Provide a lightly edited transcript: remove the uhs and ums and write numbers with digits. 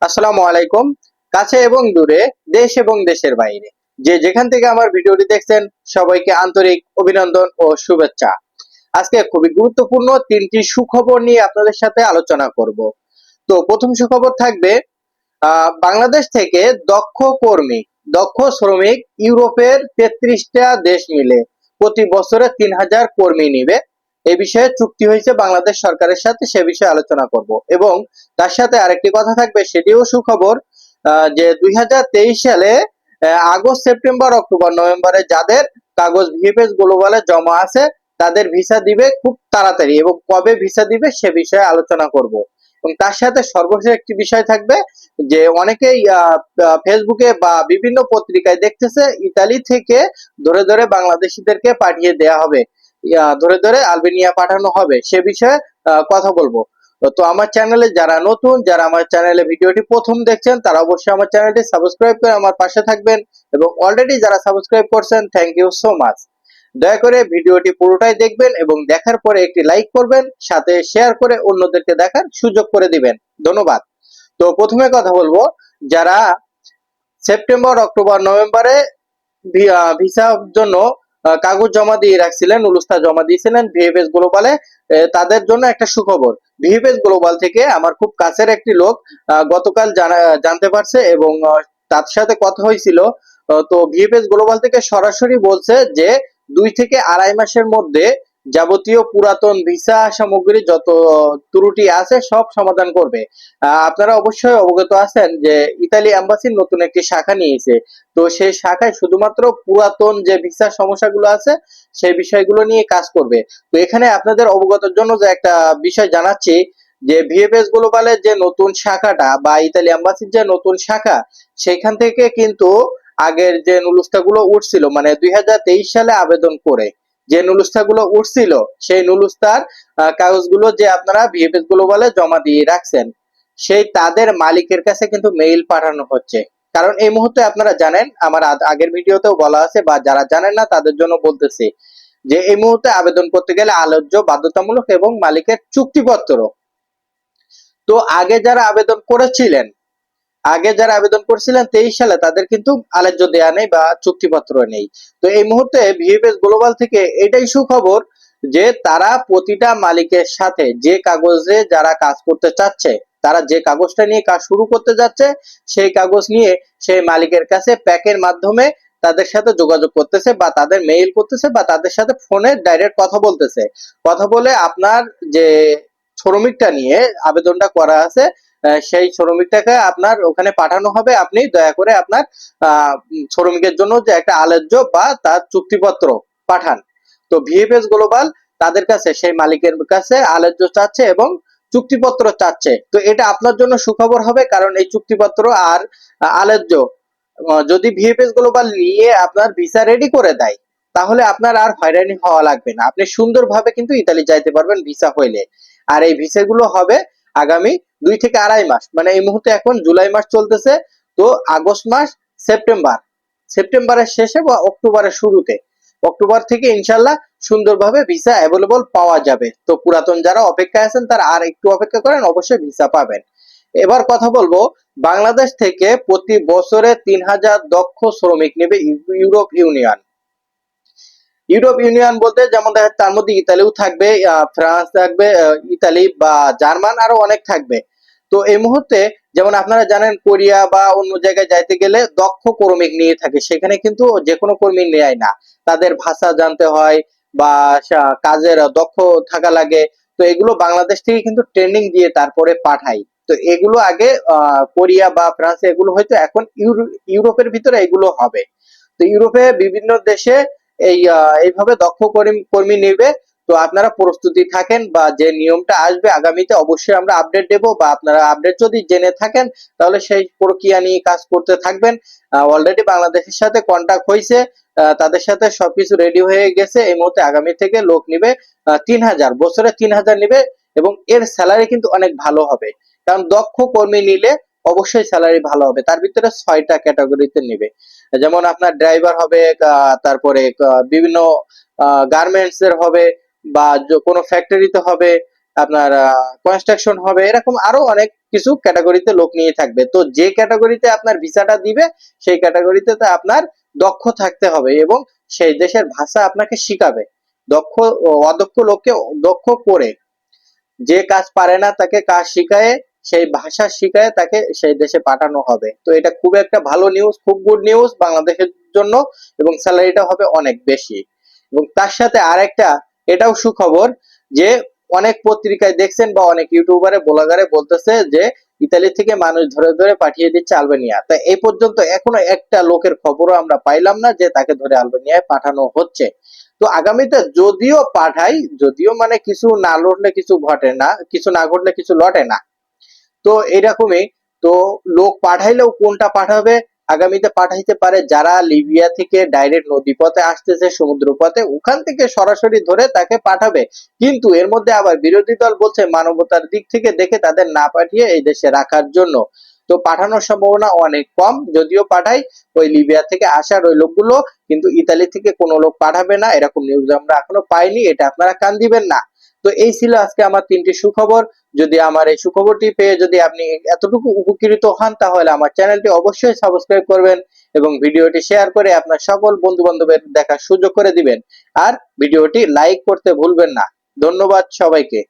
আসসালামু আলাইকুম। কাছে এবং দূরে, দেশ এবং দেশের বাইরে যে যেখান থেকে আমার ভিডিওটি দেখছেন, সবাইকে আন্তরিক অভিনন্দন ও শুভেচ্ছা। আজকে খুবই গুরুত্বপূর্ণ তিনটি সুখবর নিয়ে আপনাদের সাথে আলোচনা করব। তো প্রথম সুখবর থাকবে বাংলাদেশ থেকে দক্ষ কর্মী, দক্ষ শ্রমিক ইউরোপের 33টা দেশ মিলে প্রতি বছরে 3000 কর্মী নিবে। এই বিষয়ে চুক্তি হয়েছে বাংলাদেশ সরকারের সাথে, সে বিষয়ে আলোচনা করব। এবং তার সাথে আরেকটি কথা থাকবে, সেটিও সুখবর, যে 2023 সালে আগস্ট, সেপ্টেম্বর, অক্টোবর, নভেম্বরে যাদের কাগজ ভিএফএস গ্লোবালে জমা আছে তাদের ভিসা দিবে খুব তাড়াতাড়ি, এবং কবে ভিসা দিবে সে বিষয়ে আলোচনা করব। এবং তার সাথে সর্বশেষ একটি বিষয় থাকবে, যে অনেকেই ফেসবুকে বা বিভিন্ন পত্রিকায় দেখতেছে ইতালি থেকে ধরে ধরে বাংলাদেশিদেরকে পাঠিয়ে দেয়া হবে, ধরে ধরে আলবেনিয়া পাঠানো হবে, সে বিষয়ে কথা বলবো। তো আমার চ্যানেলে যারা নতুন, যারা আমার চ্যানেলে ভিডিওটি প্রথম দেখছেন, তারা অবশ্যই আমার চ্যানেলটি সাবস্ক্রাইব করে আমার পাশে থাকবেন, এবং অলরেডি যারা সাবস্ক্রাইব করছেন, থ্যাংক ইউ সো মাচ। দয়া করে ভিডিওটি পুরোটাই দেখবেন এবং দেখার পরে একটি লাইক করবেন, সাথে শেয়ার করে অন্যদেরকে দেখার সুযোগ করে দিবেন। ধন্যবাদ। তো প্রথমে কথা বলবো, যারা সেপ্টেম্বর, অক্টোবর, নভেম্বরে ভিসার জন্য কাগজ জমা দিয়ে রাখছিলেন, নুলুস্তা জমা দিয়েছিলেন ভিএফএস গ্লোবালে, তাদের জন্য একটা সুখবর। ভিএফএস গ্লোবাল থেকে আমার খুব কাছের একটি লোক গতকাল জানতে পারছে, এবং তার সাথে কথা হয়েছিল। তো ভিএফএস গ্লোবাল থেকে সরাসরি বলছে যে 2 থেকে আড়াই মাসের মধ্যে যাবতীয় পুরাতন ভিসা সামগ্রী যত ত্রুটি আছে সব সমাধান করবে। আপনারা অবশ্যই অবগত আছেন যে ইতালি এম্বাসির নতুন একটি শাখা নিয়েছে। তো সেই শাখায় শুধুমাত্র পুরাতন যে ভিসার সমস্যাগুলো আছে সেই বিষয়গুলো নিয়ে কাজ করবে। তো এখানে আপনাদের অবগতের জন্য যে একটা বিষয় জানাচ্ছি, যে ভিএফএস গ্লোবালের যে নতুন শাখাটা বা ইতালি এম্বাসির যে নতুন শাখা, সেখান থেকে কিন্তু আগের যে নুলুস্তাগুলো উঠছিল, মানে 2023 সালে আবেদন করে যে নুলুস্তাগুলো উঠছিল, সেই নুলুস্তার কাগজগুলো যে আপনারা ভিএফএস গ্লোবালে জমা দিয়ে রাখছেন, সেই তাদের মালিকের কাছে কিন্তু মেইল পাঠানো হচ্ছে। কারণ এই মুহূর্তে আপনারা জানেন, আমার আগের ভিডিওতেও বলা আছে, বা যারা জানেন না তাদের জন্য বলতেছি, যে এই মুহূর্তে আবেদন করতে গেলে আলোচ্য বাধ্যতামূলক এবং মালিকের চুক্তিপত্র। তো আগে যারা আবেদন করেছিলেন 23 সালে, তাদের কিন্তু আলোচ্য দেয়া নেই বা চুক্তিপত্র নেই। তো এই মুহূর্তে ভিএফএস গ্লোবাল থেকে এটাই সুখবর, যে তারা প্রতিটা মালিকের সাথে যে কাগজে যারা কাজ করতে চাচ্ছে, তারা যে কাগজটা নিয়ে কাজ শুরু করতে যাচ্ছে, সেই কাগজ নিয়ে সেই মালিকের কাছে প্যাকের মাধ্যমে তাদের সাথে যোগাযোগ করতেছে, বা তাদের মেইল করতেছে, বা তাদের সাথে ফোনে ডাইরেক্ট কথা বলতেছে। কথা বলে আপনার যে শ্রমিকটা নিয়ে আবেদনটা করা আছে, সেই শ্রমিকটাকে আপনার ওখানে পাঠানো হবে। আপনি দয়া করে আপনার শ্রমিকের জন্য যে একটা আলোচ্য বা তার চুক্তিপত্র পাঠান। তো ভিএফএস গ্লোবাল তাদের কাছে, সেই মালিকের কাছে আলোচ্য চাচ্ছে এবং চুক্তিপত্র চাচ্ছে। তো এটা আপনার জন্য সুখবর হবে, কারণ এই চুক্তিপত্র আর আলোচ্য যদি ভিএফএস গ্লোবাল নিয়ে আপনার ভিসা রেডি করে দেয়, তাহলে আপনার আর হয়রানি হওয়া লাগবে না, আপনি সুন্দরভাবে কিন্তু ইতালি যাইতে পারবেন ভিসা হইলে। আর এই ভিসাগুলো হবে আগামী 2 থেকে আড়াই মাস, মানে এই মুহূর্তে এখন জুলাই মাস চলতেছে। তো আগস্ট মাস, সেপ্টেম্বর, সেপ্টেম্বরের শেষে বা অক্টোবরের শুরুতে, অক্টোবর থেকে ইনশাল্লাহ সুন্দরভাবে ভিসা অ্যাভেলেবল পাওয়া যাবে। তো পুরাতন যারা অপেক্ষায় আছেন তারা আর একটু অপেক্ষা করেন, অবশ্যই ভিসা পাবেন। এবার কথা বলবো, বাংলাদেশ থেকে প্রতি বছরে 3000 দক্ষ শ্রমিক নেবে ইউরোপ ইউনিয়ন। ইউরোপ ইউনিয়ন বলতে যেমন দেখা তার মধ্যে ইতালিও থাকবে, ফ্রান্স থাকবে, ইতালি বা জার্মান, আরো অনেক থাকবে। তো এই মুহূর্তে যেমন আপনারা জানেন, কোরিয়া বা অন্য জায়গায় যাইতে গেলে দক্ষ কর্মী নিয়ে থাকে, সেখানে কিন্তু যে কোনো কর্মী নেয় না, তাদের ভাষা জানতে হয় বা কাজের দক্ষ থাকা লাগে। তো এগুলো বাংলাদেশ থেকে কিন্তু ট্রেনিং দিয়ে তারপরে পাঠাই। তো এগুলো আগে কোরিয়া বা ফ্রান্সে এগুলো হয়তো, এখন ইউরোপের ভিতরে এগুলো হবে। তো ইউরোপে বিভিন্ন দেশে এইভাবে দক্ষ কর্মী নেবে। তো আপনারা প্রস্তুতি থাকেন, বা যে নিয়মটা আসবে আগামীতে অবশ্যই আমরা আপডেট দেব, বা আপনারা আপডেট যদি জেনে থাকেন তাহলে সেই প্রক্রিয়া নিয়ে কাজ করতে থাকবেন। অলরেডি বাংলাদেশের সাথে কন্টাক্ট হয়েছে, তাদের সাথে সবকিছু রেডি হয়ে গেছে। এই মুহূর্তে আগামী থেকে লোক নিবে 3000, বছরে 3000 নিবে, এবং এর স্যালারি কিন্তু অনেক ভালো হবে। কারণ দক্ষ কর্মী নিলে অবশ্যই স্যালারি ভালো হবে। তার ভিতরে 6টা ক্যাটাগরিতে নিবে, যেমন আপনার ড্রাইভার হবে, তারপরে বিভিন্ন গার্মেন্টস এর হবে, বা কোনো ফ্যাক্টরিতে হবে, আপনার কনস্ট্রাকশন হবে, এরকম আরো অনেক কিছু ক্যাটাগরিতে লোক নিয়ে থাকবে। তো যে ক্যাটাগরিতে আপনার ভিসাটা দিবে সেই ক্যাটাগরিতে আপনার দক্ষ থাকতে হবে এবং সেই দেশের ভাষা আপনাকে শিখাবে। দক্ষ অদক্ষ লোককে দক্ষ করে, যে কাজ পারে না তাকে কাজ শিখায়, সেই ভাষা শিখায় তাকে সেই দেশে পাঠানো হবে। তো এটা খুব একটা ভালো নিউজ, খুব গুড নিউজ বাংলাদেশের জন্য, এবং স্যালারিটা হবে অনেক বেশি। এবং তার সাথে আরেকটা এটাও সুখবর যে অনেক পত্রিকায় দেখছেন বা অনেক ইউটিউবারে ব্লগারে বলতেছে যে ইতালি থেকে মানুষ ধরে ধরে পাঠিয়ে দিচ্ছে আলবেনিয়া। তা এই পর্যন্ত এখনো একটা লোকের খবরও আমরা পাইলাম না যে তাকে ধরে আলবেনিয়ায় পাঠানো হচ্ছে। তো আগামীতে যদিও পাঠাই, যদিও মানে কিছু না লড়লে কিছু ঘটে না, কিছু না ঘটলে কিছু লটে না। তো এরকমই। তো লোক পাঠাইলেও কোনটা পাঠাবে, আগামীতে পাঠাইতে পারে যারা লিবিয়া থেকে ডাইরেক্ট নদীপথে আসতেছে, সমুদ্র পথে ওখান থেকে সরাসরি ধরে তাকে পাঠাবে। কিন্তু এর মধ্যে আবার বিরোধী দল বলছে মানবতার দিক থেকে দেখে তাদের না পাঠিয়ে এই দেশে রাখার জন্য। তো পাঠানোর সম্ভাবনা অনেক কম, যদিও পাঠাই ওই লিবিয়া থেকে আসার ওই লোকগুলো, কিন্তু ইতালি থেকে কোনো লোক পাঠাবে না, এরকম নিউজ আমরা এখনো পাইনি, এটা আপনারা কান দিবেন না। তো এই ছিল আজকে আমার 3টি সুখবর। যদি আমার এই সুখবরটি পেয়ে যদি আপনি এতটুকু উপকৃত হন তাহলে আমার চ্যানেলটি অবশ্যই সাবস্ক্রাইব করবেন এবং ভিডিওটি শেয়ার করে আপনার সকল বন্ধু বান্ধবের দেখার সুযোগ করে দিবেন। আর ভিডিওটি লাইক করতে ভুলবেন না। ধন্যবাদ সবাইকে।